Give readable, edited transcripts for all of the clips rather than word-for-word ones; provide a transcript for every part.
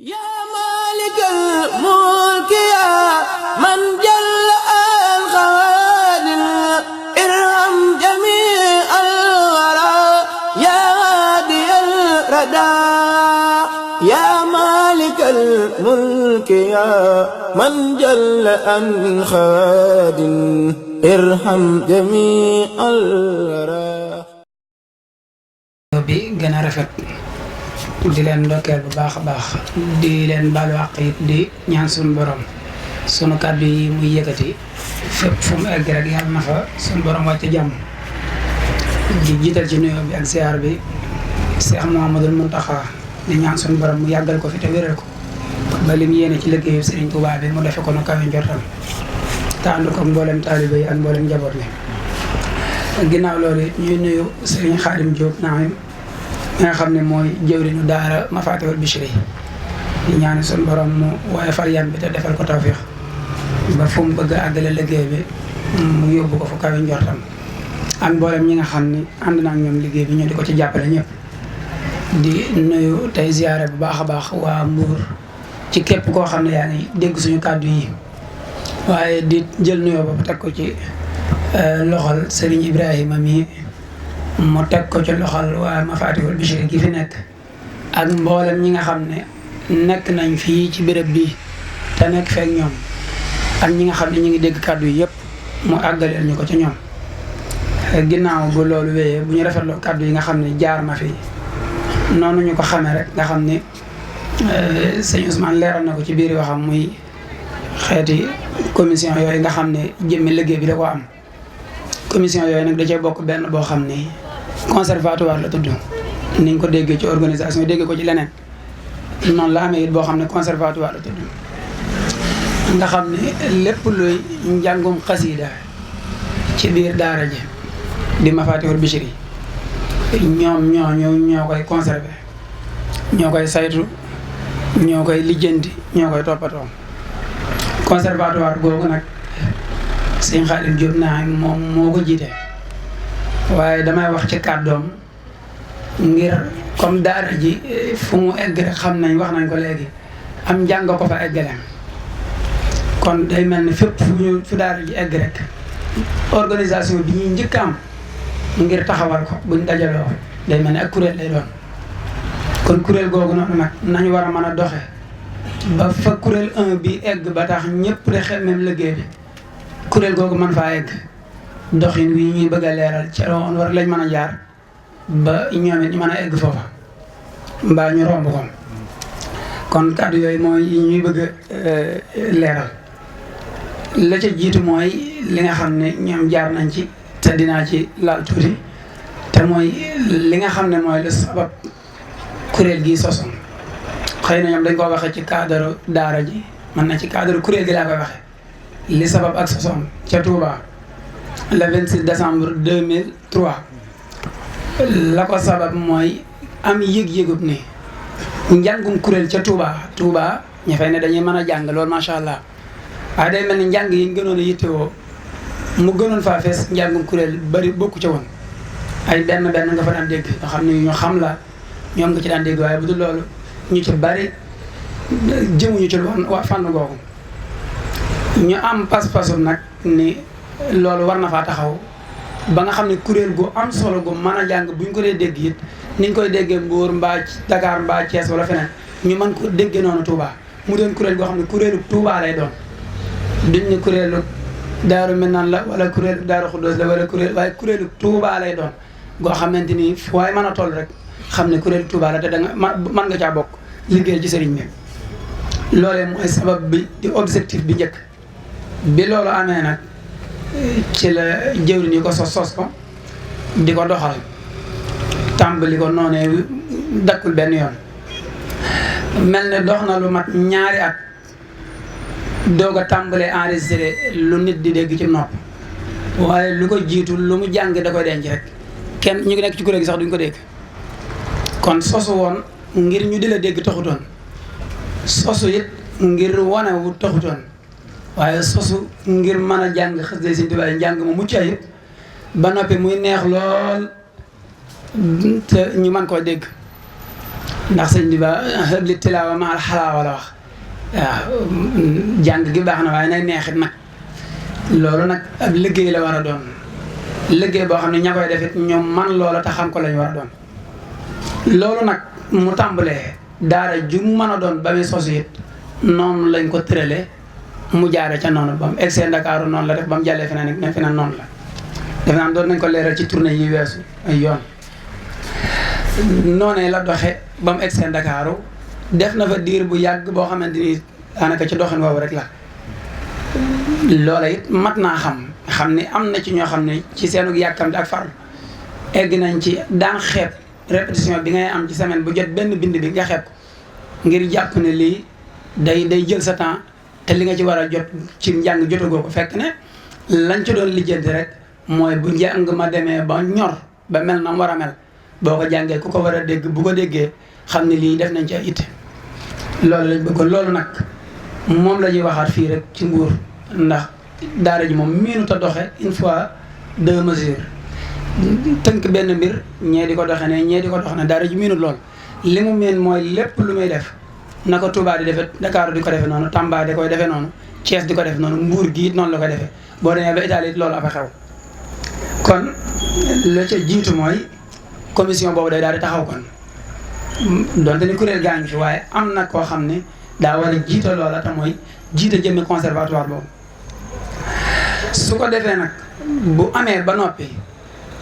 yaa maalikal mulki yaa man jalla al xawaadir irham jamii al waraa yaa haadiyal radaa yaa maalikal mulki yaa man jalla al xawaadir irham jamii al waraa bi gën a rafet di leen ndokkeel bu baax a baax di leen baalu àq it di ñaan suñu borom sunu kàddu yi muy yëkkati fépp fu mu egg rek yàlla na fa sunu borom wàcc jàmm di jiital ci nuyoo bi ak ziar bi Cheikh Mouhamadoul Mountakha di ñaan suñu borom mu yàggal ko fi te wéral ko ba lim yéene ci liggéeyu Serigne Touba bi mu defe ko nu kawe njortam te ànd ko mboolem taalibe yi ak mboolem njaboot bi. ginnaaw loolu it ñuy nuyu Serigne Khadim Diop Naim mi nga xam ne mooy jëwriñu daara Mafatihul Bichri di ñaan suñu borom mu waaye far yan bi te defal ko tawfiix ba fu mu bëgg a àggale liggéey bi mu yóbbu ko fu kawe njortam ak mboolem ñi nga xam ni ànd naa ak ñoom liggéey bi ñu di ko ci jàppale ñëpp. di nuyu tey ziyaare bu baax a baax waa Mbour ci képp koo xam ne yaa ngi dégg suñu kàddu yi waaye di jël nuyoo ba teg ko ci loxol Serigne Ibrahima mi mu teg ko ci loxol waa Mafatihul Bichri gi fi nekk ak mboolem ñi nga xam ne nekk nañ fii ci béréb bi te nekk feek ñoom ak ñi nga xam ne ñu ngi dégg kàddu yi yëpp mu àggaleel ñu ko ci ñoom. ginnaaw bu loolu wéyee bu ñu rafetloo kàddu yi nga xam ne jaar na fi noonu ñu ko xamee rek nga xam ne sëñ Ousmane leeral na ko ci biir waxam muy xeeti commission yooyu nga xam ne jëmmi liggéey bi da ko am. commission yooyu nag da cee bokk benn boo xam ne conservatoire la tudd niñ ko déggee ci organisation déggee ko ci leneen noonu la amee it boo xam ne conservatoire la tudd nga xam ne lépp luy njàngum xasiida ci biir daara ji di Mafatihul Bichri ñoom ñoo koy conserver ñoo koy saytu ñoo koy lijjanti ñoo koy toppatoo conservatoire googu nag Sëñ Khadim Diop naa moom moo ko jiite waaye damay wax ci kàddoom ngir comme daara ji fu mu egg rek xam nañ wax nañ ko léegi am njàng ko fa eggale kon day mel ni fépp fu daara ji egg rek organisation bi ñuy njëkk am ngir taxawal ko buñ dajaloo day mel ni ak kuréel lay doon kon kuréel googu noonu nag nañu war a mën a doxe ba fa kuréel 1 bi egg ba tax ñëpp de xel même liggéey bi kuréel googu mën faa egg doxin wi ñuy bëgg a leeral ci loolu war lañ mën a jaar ba ñoom it ñu mën a egg foofa mbaa ñu romb ko kon kàddu yooyu mooy yi ñuy bëgg a leeral la ca jiitu mooy li nga xam ne ñoom jaar nañ ci te dinaa ci laal tuuti te mooy li nga xam ne mooy lu sabab kuréel gi sosoon xëy na ñoom dañ koo waxee ci cadre daara ji mën na ci cadre kuréel gi laa koy waxee li sabab ak sosoon ca Touba le 26 décembre 2003 la ko sabab mooy am yëg-yëgub ni njàngum kuréel ca Touba ña fay ne dañuy mën a jàng loolu macha allah waaye day mel ni njàng yi gënoon a yittewoo mu gënoon faa fees njàngum kuréel bari bokku ca woon ay benn nga fa daan dégg nga xam ne ñu xam la ñoom nga ci daan dégg waaye bu dul loolu ñu ci bari jëmuñu ci waa fànn googu ñu am pas-pasu nag ni loolu war na faa taxaw ba nga xam ne kuréel gu am solo gu mën a jàng buñ ko dee dégg it niñ koy déggee Mbour mbaa Dakar mbaa Thiès wala feneen ñu mën ko déggee noonu Touba mu doon kuréel goo xam ne kuréelu Touba lay doon duñ ne kuréelu Daaru Minaan la wala kuréelu Daaru Xuddoos la wala waaye kuréelu Touba lay doon goo xamante ni fu waaye mën a toll rek xam ne kuréelu Touba la te da nga mën nga caa bokk liggéey ci sëriñ bi loolee mooy sabab bi di objectif bi njëkk bi loolu amee nag ci la jëwriñ yi ko sos ko di ko doxal tàmbali ko noonee dakkul benn yoon mel ne dox na lu mat ñaari at doog a tàmbalee enregistré lu nit di dégg ci nopp waaye lu ko jiitu lu mu jàng da koy denc rek kenn ñu ngi nekk ci kuréel gi sax duñ ko dégg kon sosu woon ngir ñu di la dégg taxutoon sosu it ngir wane wu taxutoon waaye sosu ngir mën a jàng xasida Sëñ Tuubaa njàng mu mucc ayib ba noppi muy neex lool te ñu mën koo dégg ndax sëñ bi ba xëbli tilaawa ma al xalaawa la wax waaw jàng gi baax na waaye nay neexit nag loolu nag ab liggéey la war a doon liggéey boo xam ne ña koy defit ñoom man loola te xam ko lañ war a doon loolu nag mu tàmbalee daara ju mën a doon ba muy sos it noonu lañ ko tërale mu jaare ca noonu ba mu egsee Ndakaaru noonu la def ba mu jàllee feneen ne feneen noonu la def naa doon nañ ko leeral ci tournée yi weesu ay yoon noonee la doxe ba mu egsee Ndakaaru def na fa diir bu yàgg boo xamante ni daanaka ci doxin woowu rek la loola it mat naa xam ni am na ci ñoo xam ne ci seenu yàkkamte ak farlu egg nañ ci daan xeeb répétition bi ngay am ci semaine bu jot benn bind bi nga xeeb ko ngir jàpp ne lii day jël sa temps te li nga ci war a jot ci njàng jotagoo ko fekk ne lañ ci doon lijjanti rek mooy bu njàng ma demee ba ñor ba mel na mu war a mel boo ko jàngee ku ko war a dégg bu ko déggee xam ne lii def nañ ci ay itte loolu lañ bëggoon loolu nag moom la ñuy waxaat fii rek ci Mbuur ndax daara ji moom miinu ta doxe une fois deux mesures tënk benn mbir ñee di ko doxe ne ñee di ko doxe ne daara ji miinut lool li mu miin mooy lépp lu muy def na ko Touba di defe Dakar di ko defe noonu Tamba di koy defe noonu Thiès di ko defe noonu Mbuur gi it noonu la koy defee boo demee ba Italie it loolu afa xew kon la ca jiitu mooy commission boobu day daal di taxaw kon donte ni kuréel gaa ngi fi waaye am na koo xam ne daa war a jiite loola te mooy jiite jëmmi conservatoire boobu su ko defee nag bu amee ba noppi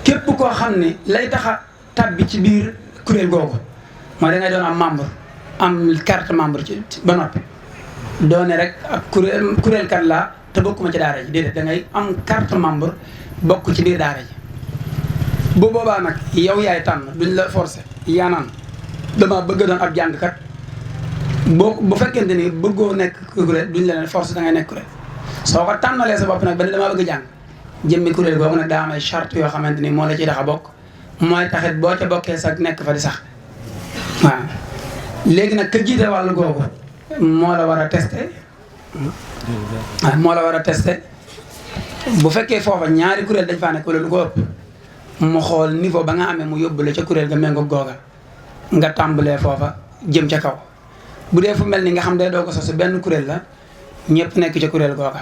képp koo xam ne lay taxa tabbi ci biir kuréel googu mooy da ngay doon am membre am carte membre ci ba noppi doone rek ak kuréel kat laa te bokkuma ci daara ji déedéet da ngay am carte membre bokk ci biir daara ji bu boobaa nag yow yaay tànn duñ la forcer yaa naan dama bëgg doon ab jàngkat bu fekkente ni bëggoo nekk kuréel duñ la leen force da ngay nekk kuréel soo ko tànnalee sa bopp nag ba ne damaa bëgg jàng jëmmi kuréel googu nag daa am ay charte yoo xamante ni moo la ciy tax a bokk mooy taxit boo ca bokkee sax nekk fa di sax waaw léegi nag ka jiite wàllu googu moo la war a testé waaw moo la war a testé bu fekkee foofa ñaari kuréel dañ faa nekk wala lu ko ëpp mu xool niveau ba nga amee mu yóbbu la ca kuréel ga méngoog googa nga tàmbalee foofa jëm ca kaw bu dee fu mel ni nga xam day doo ko sos benn kuréel la ñëpp nekk ca kuréel googa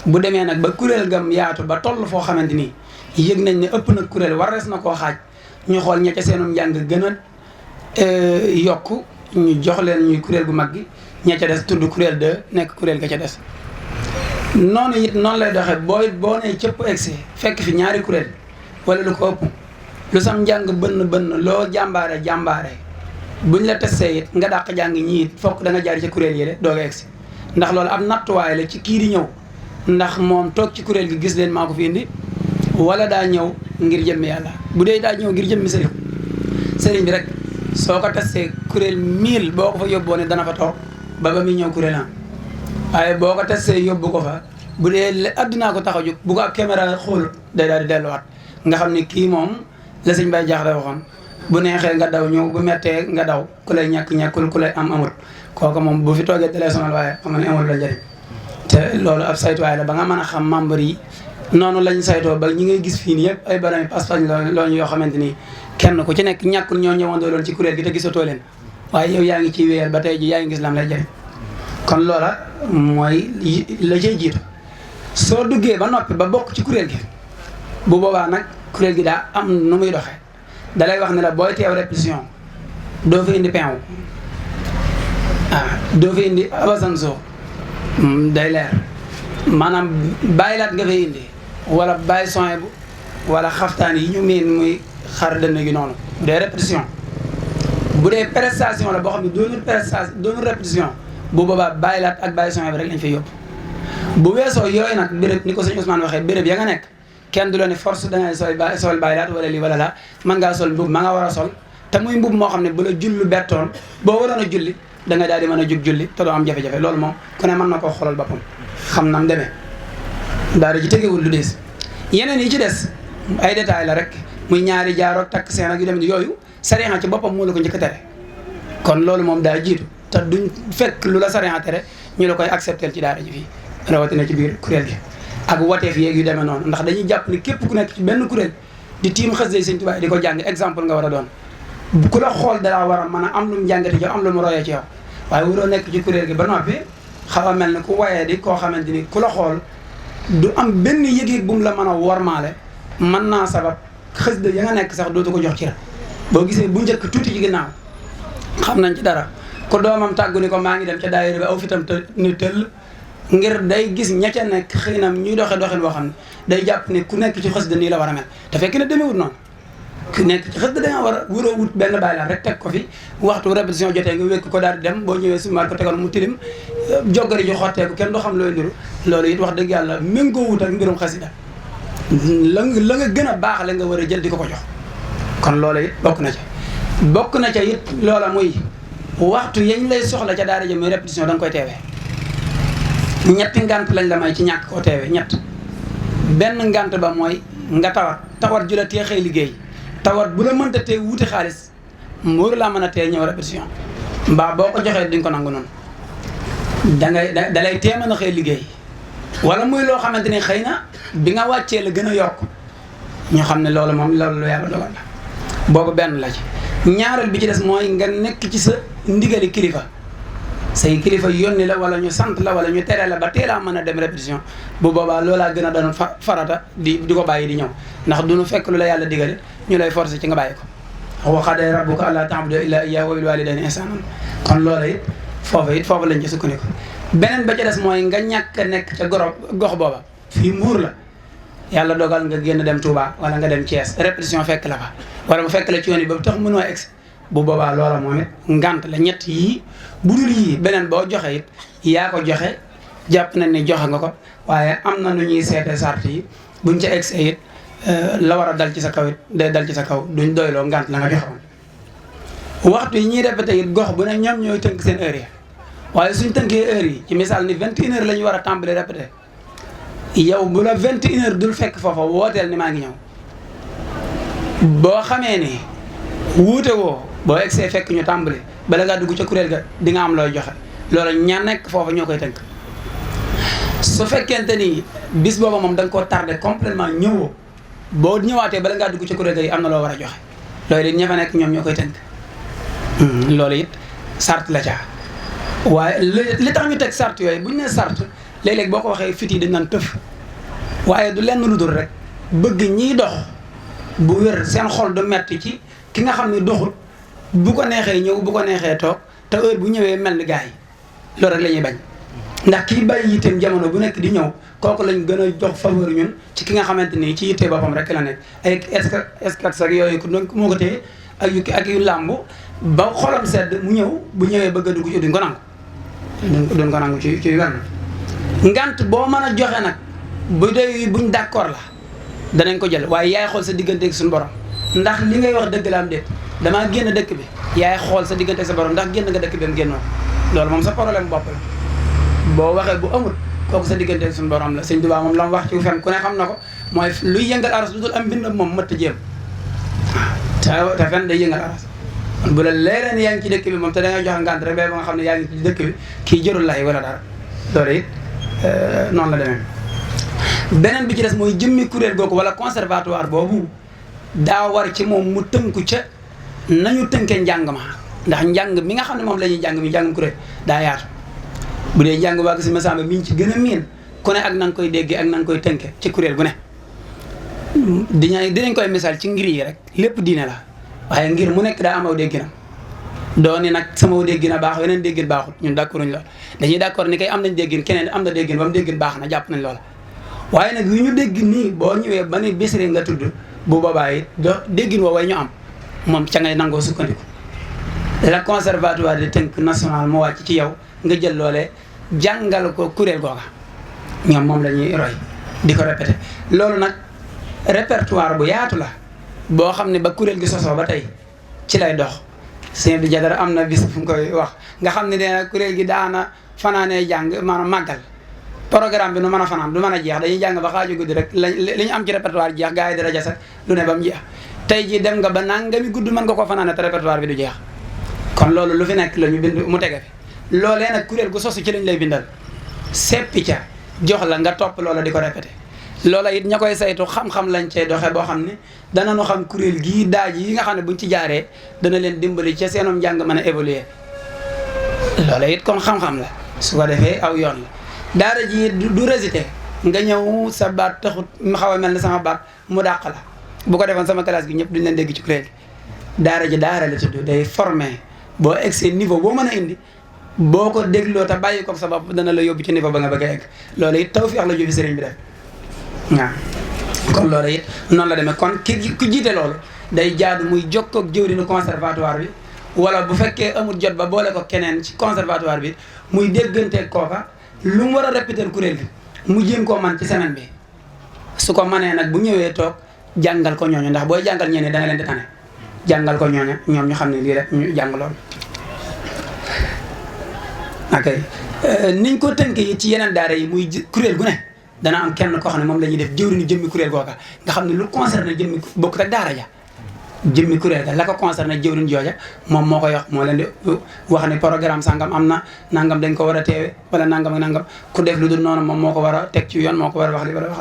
bu demee nag ba kuréel gam yaatu ba toll foo xamante ni yëg nañ ne ëpp na kuréel warees na koo xaaj ñu xool ña ca seenum njàng gën a yokk ñu jox leen ñuy kuréel gu mag gi ña ca des tudd kuréel 2 nekk kuréel ga ca des noonu it noonu lay doxee boo nee cëpp egsi fekk fi ñaari kuréel wala lu ko ëpp lu sam njàng bënn loo jàmbaare buñ la testé it nga dàq jàng ñi it fokk da nga jaar ci kuréel yi de doog a egsi ndax loolu am nattuwaay la ci kii di ñëw ndax moom toog ci kuréel gi gis leen maa ko fi indi wala daa ñëw ngir jëmmi yàlla bu dee daa ñëw ngir jëmmi sëriñ bi rek soo ko testé kuréel 1000 boo ko fa yóbboo ne dana fa toog ba muy ñëw kuréel am waaye boo ko testé yóbbu ko fa bu dee addunaa ko tax a jóg bu ko ab caméra xoolut day daal di delluwaat nga xam ne kii moom la sëñ Baye Diakhate waxoon bu neexee nga daw ñëw bu mettee nga daw ku lay ñàkkul ku lay am amut kooku moom bu fi toogee dalee sonal waaye xam ne amul la njëriñ te loolu ab saytuwaay la ba nga mën a xam membre yi noonu lañ saytoo ba ñi ngay gis fii nii yëpp ay barami pas-pas loolu yoo xamante ni kenn ku ci nekk ñàkkul ñoo ñëwandoo loon ci kuréel gi te gisatoo leen waaye yow yaa ngi ciy wéyal ba tey ji yaa ngi gis lam lay jëriñ kon loola mooy la cay jiitu soo duggee ba noppi ba bokk ci kuréel gi bu boobaa nag kuréel gi daa am nu muy doxee dalay wax ne la booy teew répétition doo fi indi peew doo fi indi abasanso day leer maanaam bàyyi laat nga fay indi wala bàyyi soin bu wala xaftaan yi ñu miin muy xar dënn gi noonu bu dee répétition bu dee prestation la boo xam ne doonul répétition bu boobaa bàyyi laat ak bàyyi soin bi rek lañ fay yóbbu bu weesoo yooyu nag béréb ni ko sëñ Ousmane waxee béréb ya nga nekk kenn du la ne force da ngay sol bàyyi laat wala lii wala laa mën ngaa sol mbub ma nga war a sol te muy mbub moo xam ne bu la jullu bettoon boo waroon a julli da nga daal di mën a jug julli te doo am jafe-jafe loolu moom ku ne mën na koo xoolal boppam xam nam demee daara ji tegewul lu des yeneen yi ci des ay détails la rek muy ñaari jaaroog takk seen ak yu dem ni yooyu sariya ci boppam moo la ko njëkk a tere kon loolu moom daa jiitu te duñ fekk lu la sariya tere ñu la koy accepter ci daara ji fii rawatina ci biir kuréel gi ak wateef yeeg yu demee noonu ndax dañuy jàpp ni képp ku nekk ci benn kuréel di tiim xasida Sëñ Tuubaa di ko jàng exemple nga war a doon ku la xool dalaa war a mën a am lu mu jàngati ci yow am lu mu royee ci yow waaye waroo nekk ci kuréel gi ba noppi xaw a mel ne ku wayee di koo xamante ni ku la xool du am benn yëg-yëg bu mu la mën a wormaale mën naa sabab xasida ya nga nekk sax dootu ko jox ci ra boo gisee bu njëkk tuuti ci ginnaaw xam nañ ci dara ku doomam tàggu ni ko maa ngi dem ca daayira bi aw fitam te ni tëll ngir day gis ña ca nekk xëy na ñuy doxee doxin boo xam ne day jàpp ni ku nekk ci xasida nii la war a mel te fekk ne demeewut noonu ku nekk ci xasida danga war a wuroo wut benn bàyyi la rek teg ko fi waxtu répétition jotee nga wékk ko daal di dem boo ñëwee sumaar ko tegoon mu tilim joggari ji xotteeku kenn du xam looy ndiru loolu it wax dëgg yàlla méngoo wut ak mbirum xasida la nga gën a baax la nga war a jël di ko jox kon loola it bokk na ca it loola muy waxtu yañ lay soxla ca daara ja muy répétition da nga koy teewee ñetti ngant lañ la may ci ñàkk koo teewee ñett benn ngant ba mooy nga tawat ju la tee xëy liggéey tawat bu la mënta tee wuti xaalis muur laa mën a tee ñëw répétition mbaa boo ko joxee di nga ko nangu noonu da lay tee mën a xëy liggéey wala muy loo xamante ni xëy na bi nga wàccee la gën a yokk ñu xam ne loolu moom loolu lu yàlla dogal la boobu benn la ci ñaareel bi ci des mooy nga nekk ci sa ndigali kilifa say kilifa yónni la wala ñu sant la wala ñu tere la ba teelaa mën a dem répétition bu boobaa loolaa gën a doon farata di ko bàyyi di ñëw ndax du ñu fekk lu la yàlla digale ñu lay forcer ci nga bàyyi ko wa qadaa rabbuka allaa ta'budu illaa iyyaahu wa bil waalidayni ihsaanan kon loola it foofu lañ ci sukkandiku beneen ba ci des mooy nga ñàkk a nekk ca gox booba fii Mbuur la yàlla dogal nga génn dem Touba wala nga dem Thiès répétition fekk la fa wala mu fekk la ci yoon yi ba tax mënoo egsi bu boobaa loola moom it ngant la ñett yii bu dul yii beneen boo joxe it yaa ko joxe jàpp nañ ni joxe nga ko waaye am na nu ñuy seete sart yi buñ ca egsee it la war a dal ci sa kaw it day dal ci sa kaw duñ doyloo ngant la nga joxe woon waxtu yi ñuy répété it gox bu ne ñoom ñooy tënk seen heure yi waaye suñ tënkee heure yi ci misaal ni 21h la ñu war a tàmbali répété yow bu la 21h dul fekk foofa wooteel ni maa ngi ñëw boo xamee ni wuute woo boo egsee fekk ñu tàmbali bala ngaa dugg ca kuréel ga di nga am looy joxe loolu ña nekk foofa ñoo koy tënk su fekkente ni bis booba moom da nga koo tardé complètement ñëwoo boo ñëwaatee bala ngaa dugg ca kuréel ga yi am na loo war a joxe loolu it ña fa nekk ñoom ñoo koy tënk loolu it sart la caa waaye li tax ñu teg sart yooyu bu ñu nee sart léeg-léeg boo ko waxee fit yi dañ naan tëf waaye du lenn lu dul rek bëgg ñiy dox bu wér seen xol du metti ci ki nga xam ne doxul bu ko neexee ñëw bu ko neexee toog te heure bu ñëwee mel ni gars yi loolu rek la ñuy bañ ndax kii bàyyi yitteem jamono bu nekk di ñëw kooku lañ gën a jox faveur ñun ci ki nga xamante ni ci yittee boppam rek la nekk ay escat sak yooyu moo ko téye ak yu làmb ba xolam sedd mu ñëw bu ñëwee bëgg a dugg ci duñ ko nangu duñ ko nangu ci wenn ngant boo mën a joxe nag bu dee buñ d'accord la danañ ko jël waaye yaay xool sa diggante ak suñu borom ndax li ngay wax dëgg la am déet damaa génn dëkk bi yaay xool sa diggante ak sa borom ndax génn nga dëkk bi am génnoo loolu moom sa problème bopp la boo waxee bu amul kooku sa diggante ak suñu borom la sëñ Tuubaa moom la mu wax ci fen ku ne xam na ko mooy luy yëngal aras lu dul am mbind moom mëtt jéem waaw te fen day yëngal aras bu la leeree ni yaa ngi ci dëkk bi moom te da ngay joxe ngant rek ba nga xam ne yaa ngi ci dëkk bi kii jërul lay wala dara loolu it noonu la demee beneen bi ci des mooy jëmmi kuréel googu wala conservatoire boobu daa war ci moom mu tënku ca nañu tënkee njàng ma ndax njàng mi nga xam ne moom la ñuy jàng mi njàngum kuréel daa yaatu bu dee njàng waa si Masamba mi ñu ci gën a miin ku ne ak na nga koy déggee ak na nga koy tënke ci kuréel gu ne dinañ koy misaal ci ngir yi rek lépp diine la waaye ngir mu nekk daa am aw dégginam doo ni nag sama aw déggin a baax weneen déggin baaxul ñun d'accord nañ lool dañuy d'accord ni kay am nañ déggin keneen am na déggin ba mu déggin baax na jàpp nañ loola waaye nag yu ñu dégg nii boo ñëwee ba ni Bichri nga tudd bu boobaa it déggin woo way ñu am moom ca ngay nangoo sukkandiku la conservatoire de tënk national moo wàcc ci yow nga jël loole jàngal ko kuréel googa ñoom moom la ñuy roy di ko répété loolu nag répertoire bu yaatu la boo xam ne ba kuréel gi sosoo ba tey ci lay dox sëñ bi Jadara am na bis fu mu koy wax nga xam ne dina kuréel gi daana fanaanee jàng maanaam màggal programme bi nu mën a fanaan du mën a jeex dañuy jàng ba xaaju guddi rek li ñu am ci répertoire jeex gars yi dara jasa lu ne ba mu jeex tey ji dem nga ba nangami gudd mën nga ko fanaane te répertoire bi du jeex kon loolu lu fi nekk la ñu bind mu tege fi loolee nag kuréel gu sosu ci lañ lay bindal seppi ca jox la nga topp loola di ko répété loola it ña koy saytu xam-xam lañ cay doxe boo xam ne danañu xam kuréel gii daaj yi nga xam ne buñ ci jaaree dana leen dimbali ca seenom njàng mën a évoluer loola it kon xam-xam la su ko defee aw yoon la daara ji du récité nga ñëw sa baat taxut mu xaw a mel ne sama baat mu dàq la bu ko defoon sama classe gi ñëpp duñ leen dégg ci kuréel gi daara ji daara la tudd day formé boo egsee niveau boo mën a indi boo ko dégloo te bàyyi ko sa bopp dana la yóbbu ci niveau ba nga bëgg a egg loolu it tawfiix la ju fi sëriñ bi def waaw kon loolu it noonu la demee kon ku jiite loolu day jaadu muy jokkoo ak jëwriñu conservatoire bi wala bu fekkee amul jot ba boole ko keneen ci conservatoire bi muy dégganteeg kooka lu mu war a répéter kuréel gi mu jéem koo man ci semaine bi su ko manee nag bu ñëwee toog jàngal ko ñooñu ndax booy jàngal ñeneen da nga leen di tane jàngal ko ñooñu ñoom ñu xam ne lii rek ñu jàng loolu. ok niñ ko tënkee ci yeneen daara yi muy kuréel gu ne dana am kenn koo xam ne moom la ñuy def jëwriñu jëmmi kuréel googa nga xam ne lu concerné jëmmi bokkut ak daara ja jëmmi kuréel ga la ko concerné jëwriñ jooja moom moo koy wax moo leen di wax ne programme sangam am na nangam dañ ko war a teewe wala nangam ak nangam ku def lu dul noonu moom moo ko war a teg ci yoon moo ko war a wax li wala wax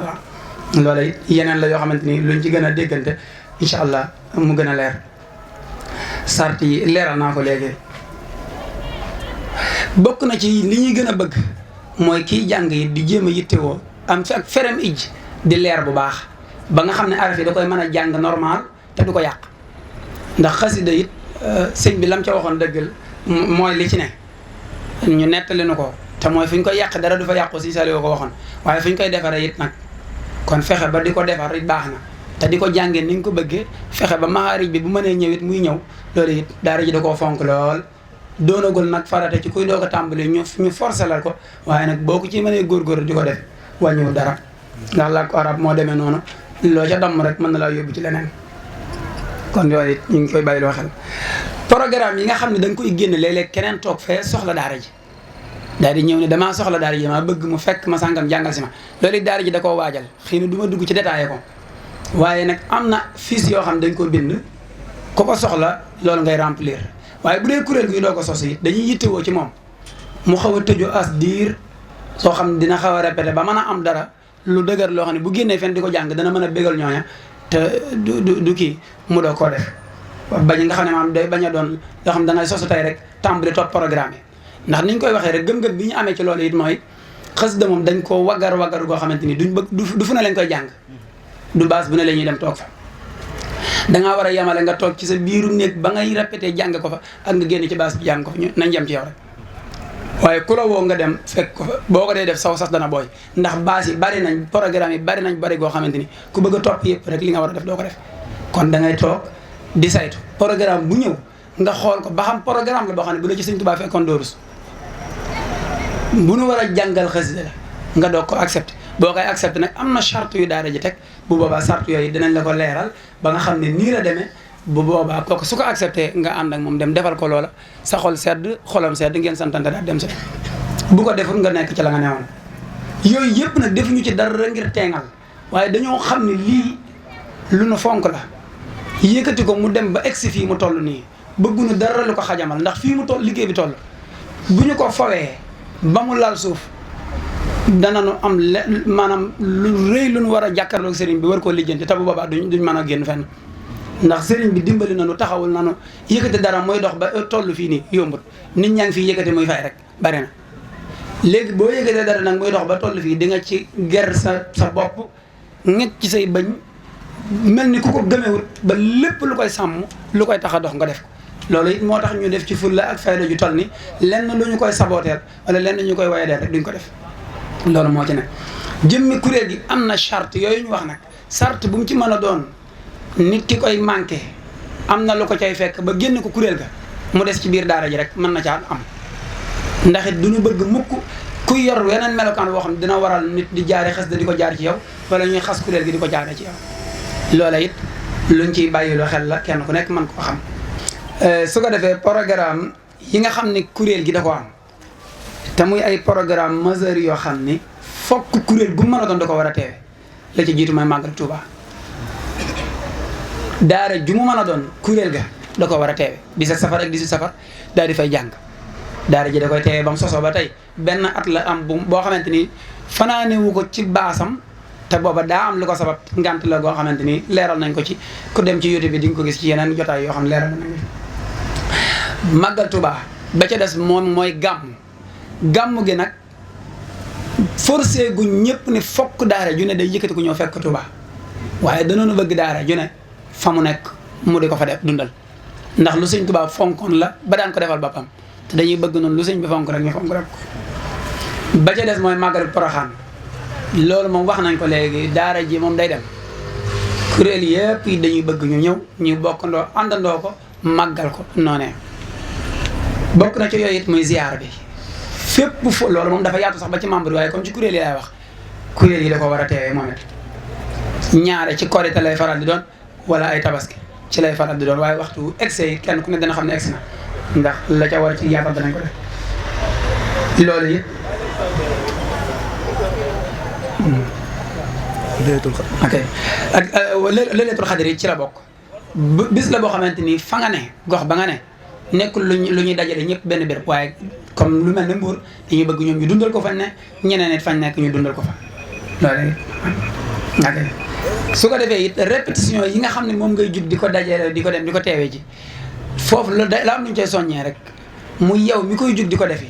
la loola it yeneen la yoo xamante ni luñ ci gën a déggante incha allah mu gën a leer sart yi leeral naa ko léegi bokk na ci li ñuy gën a bëgg mooy kiy jàng yi di jéem a yittewoo am fi ak ferem ij di leer bu baax ba nga xam ne araf yi da koy mën a jàng normal te du ko yàq ndax xasida it sëñ bi lam ca waxoon dëggal mooy li ci ne ñu nettali nu ko te mooy fu ñu koy yàq dara du fa yàqu si Saliou ko waxoon waaye fu ñu koy defaree it nag kon fexe ba di ko defar it baax na te di ko jàngee ni nga ko bëggee fexe ba maxaarij bi bu mënee ñëw it muy ñëw loolu it daara ji da koo fonk lool doonagul nag farata ci kuy doog a tàmbali ñu forcé la ko waaye nag boo ko ci mënee góorgóorlu di ko def wàññiwul dara ndax làkku arab moo demee noonu loo ca damm rek mën na laa yóbbu ci leneen kon yooyu it ñu ngi koy bàyyiloo xel programme yi nga xam ne da nga koy génn léeg-léeg keneen toog fee soxla daara ji daal di ñëw ne damaa soxla daara ji damaa bëgg mu fekk ma sàngam jàngal si ma loolu it daara ji da koo waajal xëy na du ma dugg ci détaillé ko waaye nag am na fiche yoo xam ne dañ ko bind ku ko soxla loolu ngay remplir waaye bu dee kuréel gi doo ko sos it dañuy yittewoo ci moom mu xaw a tëju as diir soo xam ne dina xaw a répété ba mën a am dara lu dëgër loo xam ne bu génnee fenn di ko jàng dana mën a bégal ñooña te du kii mu doo koo def bañ nga xam ne maanaam day bañ a doon loo xam ne da ngay sosu tey rek tàmbali topp programme yi ndax niñ koy waxee rek gëm-gëm bi ñu amee ci loolu it mooy xasida moom dañ koo waggar goo xamante ni duñ bëgg du fu ne lañ koy jàng du base bu ne la ñuy dem toog fa dangaa war a yemale nga toog ci sa biiru néeg ba ngay répété jàng ko fa ak nga génn ci base bi jàng ko fa ñu nañ jëm ci yow rek waaye ku la woo nga dem fekk ko fa boo ko dee def saw sas dana booy ndax base yi bari nañ programme yi bari goo xamante ni ku bëgg a topp yëpp rek li nga war a def doo ko def kon da ngay toog di saytu programme bu ñëw nga xool ko ba xam programme la boo xam ne bu la ci Sëñ Tuubaa fekkoon doo rus bu nu war a jàngal xasida la nga doog ko accepté boo koy accepté nag am na charte yu daara ji teg bu boobaa charte yooyu dinañ la ko leeral ba nga xam ne nii la demee bu boobaa kooku su ko accepté nga ànd ak moom dem defal ko loola sa xol sedd xolam sedd ngeen santante daal dem si bu ko deful nga nekk ci la nga newoon yooyu yëpp nag defuñu ci dara ngir teengal waaye dañoo xam ne lii lu nu fonk la yëkkati ko mu dem ba egsi fii mu toll nii bëgguñu dara lu ko xajamal ndax fii mu toll liggéey bi toll bu ñu ko fawee ba mu laal suuf danañu am maanaam lu rëy lu nu war a jàkkaarloog sëriñ bi war koo lijjanti te bu boobaa duñ mën a génn fenn ndax sëriñ bi dimbali nañu taxawul nañu yëkkati dara mooy dox ba toll fii nii yombut nit ñaa ngi fii yëkkati muy fay rek bari na léegi boo yëkkatee dara nag muy dox ba toll fii di nga ci ger sa bopp ngecc ci say bañ mel ni ku ko gëmewut ba lépp lu koy sàmm lu koy tax a dox nga def ko loolu it moo tax ñu def ci fulla ak fayda ju toll ni lenn lu ñu koy sabooteel wala lenn ñu koy wayadeel rek duñ ko def loolu moo ci ne jëmmi kuréel gi am na charte yooyu ñu wax nag charte bu mu ci mën a doon nit ki koy manqué am na lu ko cay fekk ba génn ko kuréel ga mu des ci biir daara ji rek mën na caa am ndax it du ñu bëgg mukk kuy yor weneen melokaan boo xam ne dina waral nit di jaare xas da di ko jaar ci yow wala ñuy xas kuréel gi di ko jaare ci yow loola it luñ ciy bàyyiloo xel la kenn ku nekk mën ko xam su ko defee programme yi nga xam ne kuréel gi da ko am te muy ay programme majeur yoo xam ni fokk kuréel gu mën a doon da ko war a teewe la ci jiitu mooy màggal Tuuba daara ju mu mën a doon kuréel ga da ko war a teewe 17 safar ak 18 safar daal di fay jàng daara ji da koy teewe ba mu sosoo ba tey benn at la am boo xamante ni fanaanewu ko ci baasam te booba daa am lu ko sabab ngant la goo xamante ni leeral nañ ko ci ku dem ci YouTube bi di nga ko gis ci yeneen jotaay yoo xam ne leeral nañ ko ci. màggal Tuubaa ba ca des moom mooy gàmm gi nag forcé gu ñëpp ni fokk daara ju ne day yëkkati ku ñëw fekk Tuubaa waaye danoonu bëgg daara ju ne fa mu nekk mu di ko fa def dundal ndax lu sëñ Tuubaa fonkoon la ba daan ko defal boppam te dañuy bëgg noonu lu sëñ bi fonk rek ñu fonk rek ko. ba ca des mooy màggal Poroxaan loolu moom wax nañ ko léegi daara ji moom day dem kuréel yëpp yi dañuy bëgg ñu ñëw ñu bokkandoo àndandoo ko màggal ko noonee. bokk na ci yooyu it muy ziar bi fépp fu loolu moom dafa yaatu sax ba ci membre waaye comme ci kuréel yi laay wax kuréel yi da ko war a teewee moom it ñaare ci korite lay faral di doon wala ay tabaski ci lay faral di doon waaye waxtu egsi yi kenn ku ne dana xam ne egsi na ndax la ca war ci yaatal danañ ko def loolu it. ok ak Laylatul Qadr yi ci la bokk bis la boo xamante ni fa nga ne gox ba nga ne nekkul lu ñuy dajale ñëpp benn béréb waaye comme lu mel ne Mbuur dañuy bëgg ñoom ñu dundal ko fañ ne ñeneen it fañ nekk ñu dundal ko fa loolu ok su ko defee it répétition yi nga xam ne moom ngay jug di ko dajale di ko dem di ko teewee ji foofu la am lu ñu cay soññee rek muy yow mi koy jug di ko defi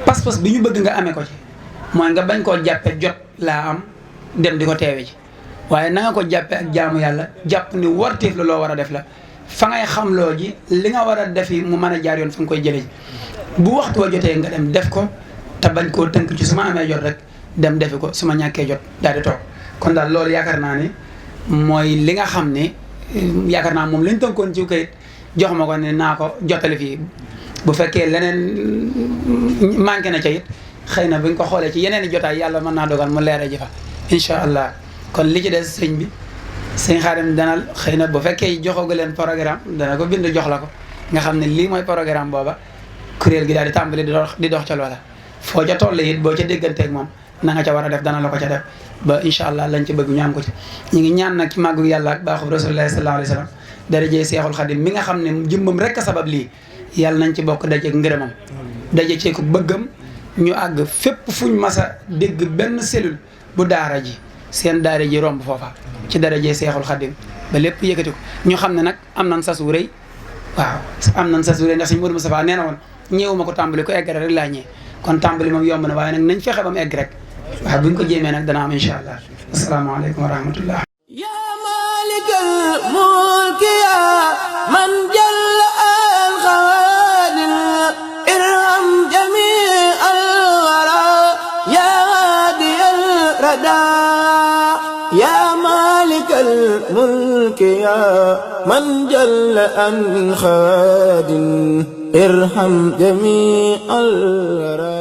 pas-pas bi ñu bëgg nga amee ko ci mooy nga bañ koo jàppe jot laa am dem di ko teewe ji waaye na nga ko jàppe ak jaamu yàlla jàpp ni warteef la loo war a def la fa ngay xam loo ji li nga war a defi mu mën a jaar yoon fa nga koy jëlee ji bu waxtu wa jotee nga dem def ko te bañ koo tënk ci su ma amee jot rek dem defi ko su ma ñàkkee jot daal di toog kon daal loolu yaakaar naa ni mooy li nga xam ne yaakaar naa moom lañ tënkoon ci kayit jox ma ko ne naa ko jottali fii bu fekkee leneen manqué na ca it xëy na buñ ko xoolee ci yeneen i jotaay yàlla mën naa dogal mu leere ji fa incha allah kon li ci des sëñ bi sëñ Xaadim danal xëy na bu fekkee joxagu leen programme dana ko bind jox la ko nga xam ne lii mooy programme booba kuréel gi daal di tàmbali di dox ca loola foo ca toll it boo ca dégganteeg moom na nga ca war a def dana la ko ca def ba incha allah lañ ci bëgg ñu am ko ci ñu ngi ñaan nag ci màggu yàlla ak baaxu rasulullahi sallallahu alayhi wa sallam darajee seexul xadim mi nga xam ne jëmmam rek a sabab lii yàlla nañ ci bokk dajeeg ngërëmam daje ceeku bëggam ñu àgg fépp fuñ mas a dégg benn cellule bu daara ji seen daara ji romb foofa ci darajee seexul xadim ba lépp yëkkati ko ñu xam ne nag am nañ sas wu rëy waaw am nañ sas wu rëy ndax sëñ Modou Moustapha nee na woon ñëwuma ko tàmbali ko egg rek laa ñëwee kon tàmbali moom yomb na waaye nag nañ fexe ba mu egg rek waaw buñ ko jéemee nag dana am incha allah asalaamaaleykum wa rahmatullah ya malikal mulki ya man jalla al khawadim irham jami al wara ya hadi al rada ya malikal mulki ya man jalla al khawadim irham jami al wara